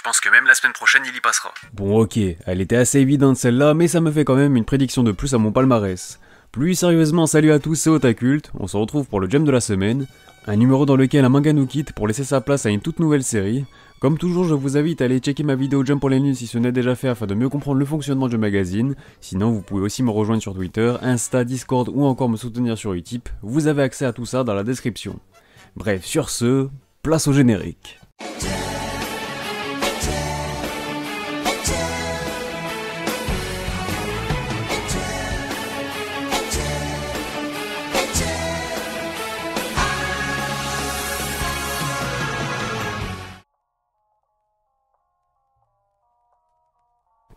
pense que même la semaine prochaine il y passera. Bon ok, elle était assez évidente celle-là, mais ça me fait quand même une prédiction de plus à mon palmarès. Plus sérieusement, salut à tous, c'est Otakult, on se retrouve pour le Jump de la semaine, un numéro dans lequel un manga nous quitte pour laisser sa place à une toute nouvelle série. Comme toujours, je vous invite à aller checker ma vidéo Jump pour les nuls si ce n'est déjà fait afin de mieux comprendre le fonctionnement du magazine. Sinon, vous pouvez aussi me rejoindre sur Twitter, Insta, Discord ou encore me soutenir sur Utip. Vous avez accès à tout ça dans la description. Bref, sur ce, place au générique.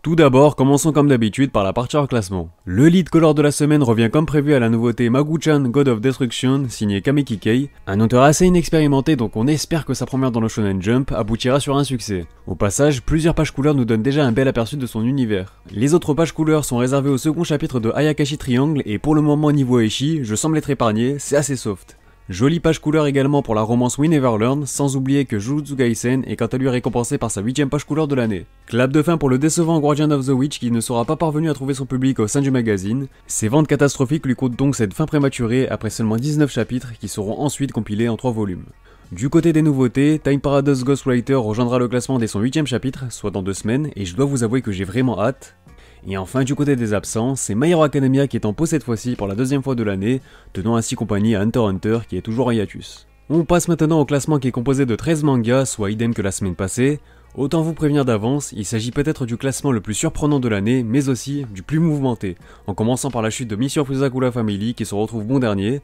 Tout d'abord, commençons comme d'habitude par la partie hors classement. Le lead color de la semaine revient comme prévu à la nouveauté Magu-chan God of Destruction, signé Kameki Kei, un auteur assez inexpérimenté donc on espère que sa première dans le Shonen Jump aboutira sur un succès. Au passage, plusieurs pages couleurs nous donnent déjà un bel aperçu de son univers. Les autres pages couleurs sont réservées au second chapitre de Ayakashi Triangle et pour le moment niveau Eishi, je semble être épargné, c'est assez soft. Jolie page couleur également pour la romance We Never Learn, sans oublier que Jujutsu Kaisen est quant à lui récompensé par sa 8ème page couleur de l'année. Clap de fin pour le décevant Guardian of the Witch qui ne sera pas parvenu à trouver son public au sein du magazine. Ses ventes catastrophiques lui coûtent donc cette fin prématurée après seulement 19 chapitres qui seront ensuite compilés en 3 volumes. Du côté des nouveautés, Time Paradox Ghostwriter rejoindra le classement dès son 8ème chapitre, soit dans 2 semaines, et je dois vous avouer que j'ai vraiment hâte. Et enfin, du côté des absents, c'est My Hero Academia qui est en pause cette fois-ci pour la 2ème fois de l'année, tenant ainsi compagnie à Hunter x Hunter qui est toujours en hiatus. On passe maintenant au classement qui est composé de 13 mangas, soit idem que la semaine passée. Autant vous prévenir d'avance, il s'agit peut-être du classement le plus surprenant de l'année, mais aussi du plus mouvementé, en commençant par la chute de Mission Fusakura Family qui se retrouve bon dernier.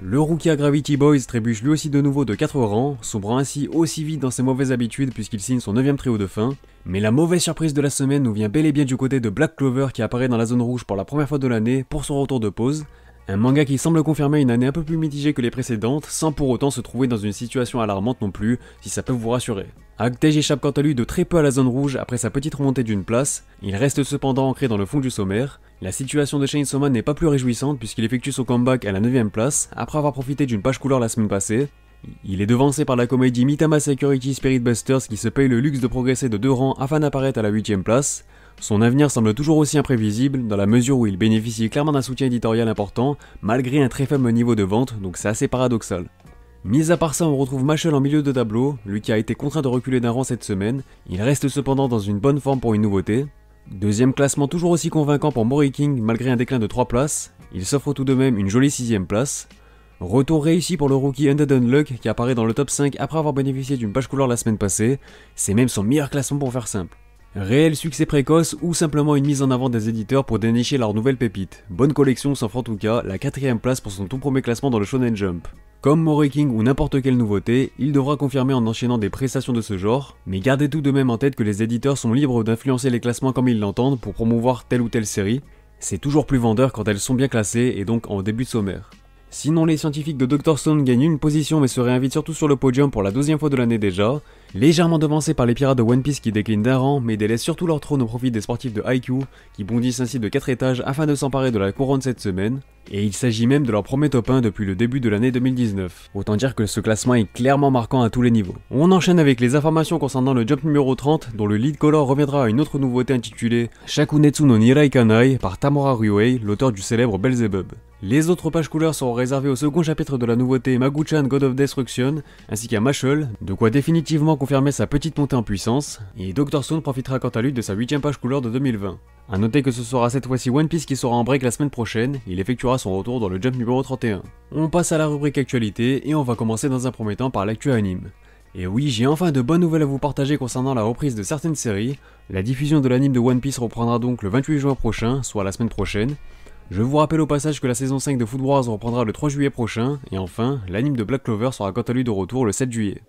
Le rookie à Gravity Boys trébuche lui aussi de nouveau de 4 rangs, sombrant ainsi aussi vite dans ses mauvaises habitudes puisqu'il signe son 9ème trio de fin. Mais la mauvaise surprise de la semaine nous vient bel et bien du côté de Black Clover qui apparaît dans la zone rouge pour la première fois de l'année pour son retour de pause. Un manga qui semble confirmer une année un peu plus mitigée que les précédentes, sans pour autant se trouver dans une situation alarmante non plus, si ça peut vous rassurer. Actej échappe quant à lui de très peu à la zone rouge après sa petite remontée d'une place, il reste cependant ancré dans le fond du sommaire. La situation de Chainsaw Man n'est pas plus réjouissante puisqu'il effectue son comeback à la 9ème place, après avoir profité d'une page couleur la semaine passée. Il est devancé par la comédie Mitama Security Spirit Busters qui se paye le luxe de progresser de 2 rangs afin d'apparaître à la 8ème place. Son avenir semble toujours aussi imprévisible, dans la mesure où il bénéficie clairement d'un soutien éditorial important, malgré un très faible niveau de vente, donc c'est assez paradoxal. Mis à part ça, on retrouve Machel en milieu de tableau, lui qui a été contraint de reculer d'un rang cette semaine, il reste cependant dans une bonne forme pour une nouveauté. 2ème classement toujours aussi convaincant pour Mori King malgré un déclin de 3 places, il s'offre tout de même une jolie 6ème place. Retour réussi pour le rookie Undead Unluck qui apparaît dans le top 5 après avoir bénéficié d'une page couleur la semaine passée, c'est même son meilleur classement pour faire simple. Réel succès précoce ou simplement une mise en avant des éditeurs pour dénicher leur nouvelle pépite. Bonne collection s'offre en tout cas la 4ème place pour son tout premier classement dans le Shonen Jump. Comme Mori King ou n'importe quelle nouveauté, il devra confirmer en enchaînant des prestations de ce genre, mais gardez tout de même en tête que les éditeurs sont libres d'influencer les classements comme ils l'entendent pour promouvoir telle ou telle série. C'est toujours plus vendeur quand elles sont bien classées et donc en début de sommaire. Sinon, les scientifiques de Dr Stone gagnent une position mais se réinvitent surtout sur le podium pour la 2ème fois de l'année déjà, légèrement devancés par les pirates de One Piece qui déclinent d'un rang mais délaissent surtout leur trône au profit des sportifs de Haikyuu qui bondissent ainsi de 4 étages afin de s'emparer de la couronne cette semaine, et il s'agit même de leur premier top 1 depuis le début de l'année 2019. Autant dire que ce classement est clairement marquant à tous les niveaux. On enchaîne avec les informations concernant le Jump numéro 30 dont le lead color reviendra à une autre nouveauté intitulée Shakunetsu no Nirai Kanai par Tamura Ryuei, l'auteur du célèbre Belzebub. Les autres pages couleurs seront réservées au second chapitre de la nouveauté Magu-chan God of Destruction, ainsi qu'à Machel, de quoi définitivement confirmer sa petite montée en puissance, et Dr Stone profitera quant à lui de sa 8ème page couleur de 2020. A noter que ce sera cette fois-ci One Piece qui sera en break la semaine prochaine, il effectuera son retour dans le Jump numéro 31. On passe à la rubrique actualité, et on va commencer dans un premier temps par l'actu anime. Et oui, j'ai enfin de bonnes nouvelles à vous partager concernant la reprise de certaines séries. La diffusion de l'anime de One Piece reprendra donc le 28 juin prochain, soit la semaine prochaine. Je vous rappelle au passage que la saison 5 de Food Wars reprendra le 3 juillet prochain, et enfin, l'anime de Black Clover sera quant à lui de retour le 7 juillet.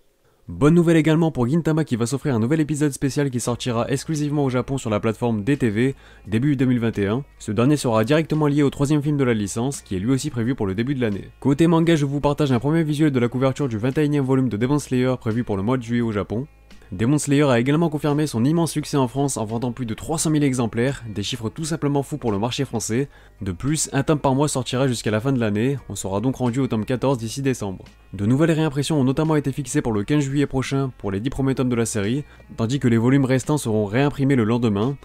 Bonne nouvelle également pour Gintama qui va s'offrir un nouvel épisode spécial qui sortira exclusivement au Japon sur la plateforme DTV début 2021. Ce dernier sera directement lié au 3ème film de la licence qui est lui aussi prévu pour le début de l'année. Côté manga, je vous partage un premier visuel de la couverture du 21ème volume de Demon Slayer prévu pour le mois de juillet au Japon. Demon Slayer a également confirmé son immense succès en France en vendant plus de 300 000 exemplaires, des chiffres tout simplement fous pour le marché français. De plus, un tome par mois sortira jusqu'à la fin de l'année, on sera donc rendu au tome 14 d'ici décembre. De nouvelles réimpressions ont notamment été fixées pour le 15 juillet prochain pour les 10 premiers tomes de la série, tandis que les volumes restants seront réimprimés le lendemain.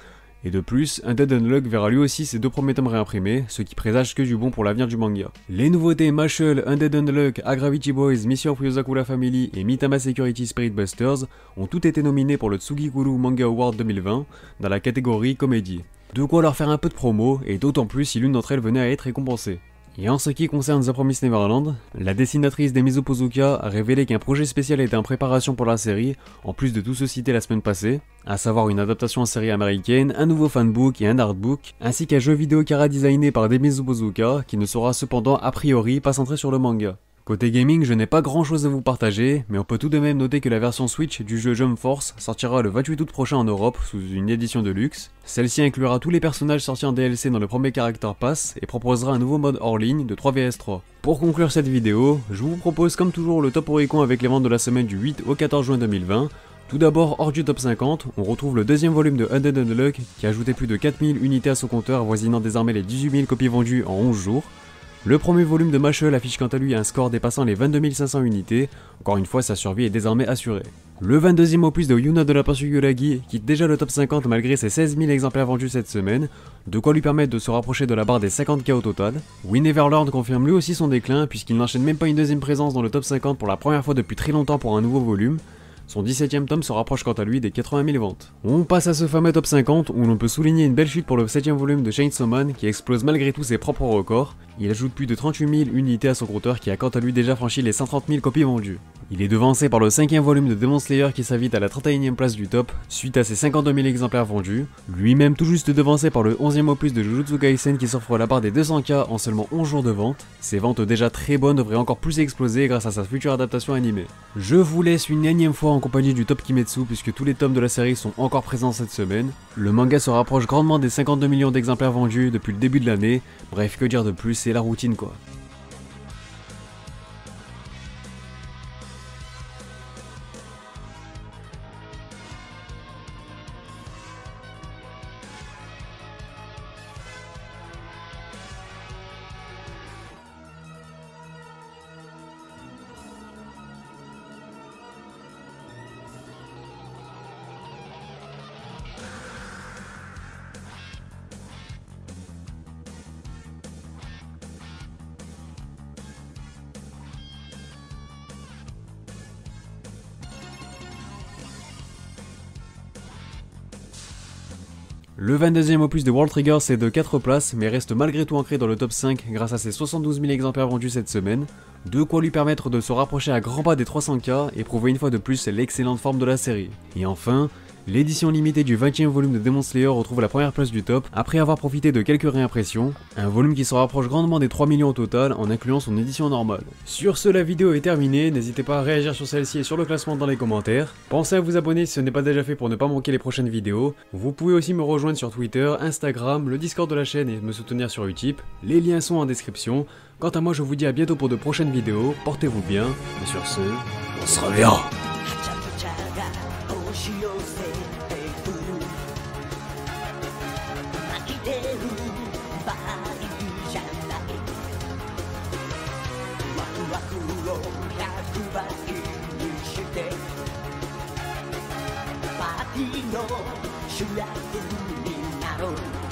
Et de plus, Undead Unluck verra lui aussi ses 2 premiers tomes réimprimés, ce qui présage que du bon pour l'avenir du manga. Les nouveautés Mashle, Undead Unluck, Agravity Boys, Mission of Yozakura Family et Mitama Security Spirit Busters ont toutes été nominés pour le Tsugikuru Manga Award 2020 dans la catégorie comédie. De quoi leur faire un peu de promo, et d'autant plus si l'une d'entre elles venait à être récompensée. Et en ce qui concerne The Promised Neverland, la dessinatrice Demizu Pozuka a révélé qu'un projet spécial était en préparation pour la série, en plus de tout ce cité la semaine passée, à savoir une adaptation en série américaine, un nouveau fanbook et un artbook, ainsi qu'un jeu vidéo chara-designé par Demizu Pozuka, qui ne sera cependant a priori pas centré sur le manga. Côté gaming, je n'ai pas grand chose à vous partager, mais on peut tout de même noter que la version Switch du jeu Jump Force sortira le 28 août prochain en Europe sous une édition de luxe. Celle-ci inclura tous les personnages sortis en DLC dans le premier Character Pass et proposera un nouveau mode hors ligne de 3 vs 3. Pour conclure cette vidéo, je vous propose comme toujours le top Oricon avec les ventes de la semaine du 8 au 14 juin 2020. Tout d'abord, hors du top 50, on retrouve le deuxième volume de Undead Unluck qui a ajouté plus de 4000 unités à son compteur, avoisinant désormais les 18 000 copies vendues en 11 jours. Le premier volume de Mashle affiche quant à lui un score dépassant les 22 500 unités, encore une fois sa survie est désormais assurée. Le 22e opus de Yuna de la Pension Yuragi quitte déjà le top 50 malgré ses 16 000 exemplaires vendus cette semaine, de quoi lui permettre de se rapprocher de la barre des 50K au total. We Never Learned confirme lui aussi son déclin puisqu'il n'enchaîne même pas une deuxième présence dans le top 50 pour la première fois depuis très longtemps pour un nouveau volume. Son 17e tome se rapproche quant à lui des 80 000 ventes. On passe à ce fameux top 50 où l'on peut souligner une belle chute pour le 7e volume de Chainsaw Man qui explose malgré tout ses propres records. Il ajoute plus de 38 000 unités à son compteur qui a quant à lui déjà franchi les 130 000 copies vendues. Il est devancé par le 5e volume de Demon Slayer qui s'invite à la 31e place du top suite à ses 52 000 exemplaires vendus. Lui-même tout juste devancé par le 11e opus de Jujutsu Kaisen qui s'offre la barre des 200K en seulement 11 jours de vente. Ses ventes déjà très bonnes devraient encore plus exploser grâce à sa future adaptation animée. Je vous laisse une énième fois en compagnie du top Kimetsu puisque tous les tomes de la série sont encore présents cette semaine. Le manga se rapproche grandement des 52 millions d'exemplaires vendus depuis le début de l'année. Bref, que dire de plus, c'est la routine quoi. Le 22e opus de World Trigger c'est de 4 places mais reste malgré tout ancré dans le top 5 grâce à ses 72 000 exemplaires vendus cette semaine, de quoi lui permettre de se rapprocher à grands pas des 300K et prouver une fois de plus l'excellente forme de la série. Et enfin, l'édition limitée du 20e volume de Demon Slayer retrouve la première place du top après avoir profité de quelques réimpressions, un volume qui se rapproche grandement des 3 millions au total en incluant son édition normale. Sur ce, la vidéo est terminée, n'hésitez pas à réagir sur celle-ci et sur le classement dans les commentaires. Pensez à vous abonner si ce n'est pas déjà fait pour ne pas manquer les prochaines vidéos. Vous pouvez aussi me rejoindre sur Twitter, Instagram, le Discord de la chaîne et me soutenir sur Utip. Les liens sont en description. Quant à moi, je vous dis à bientôt pour de prochaines vidéos, portez-vous bien, et sur ce, on se reverra. 主役になろう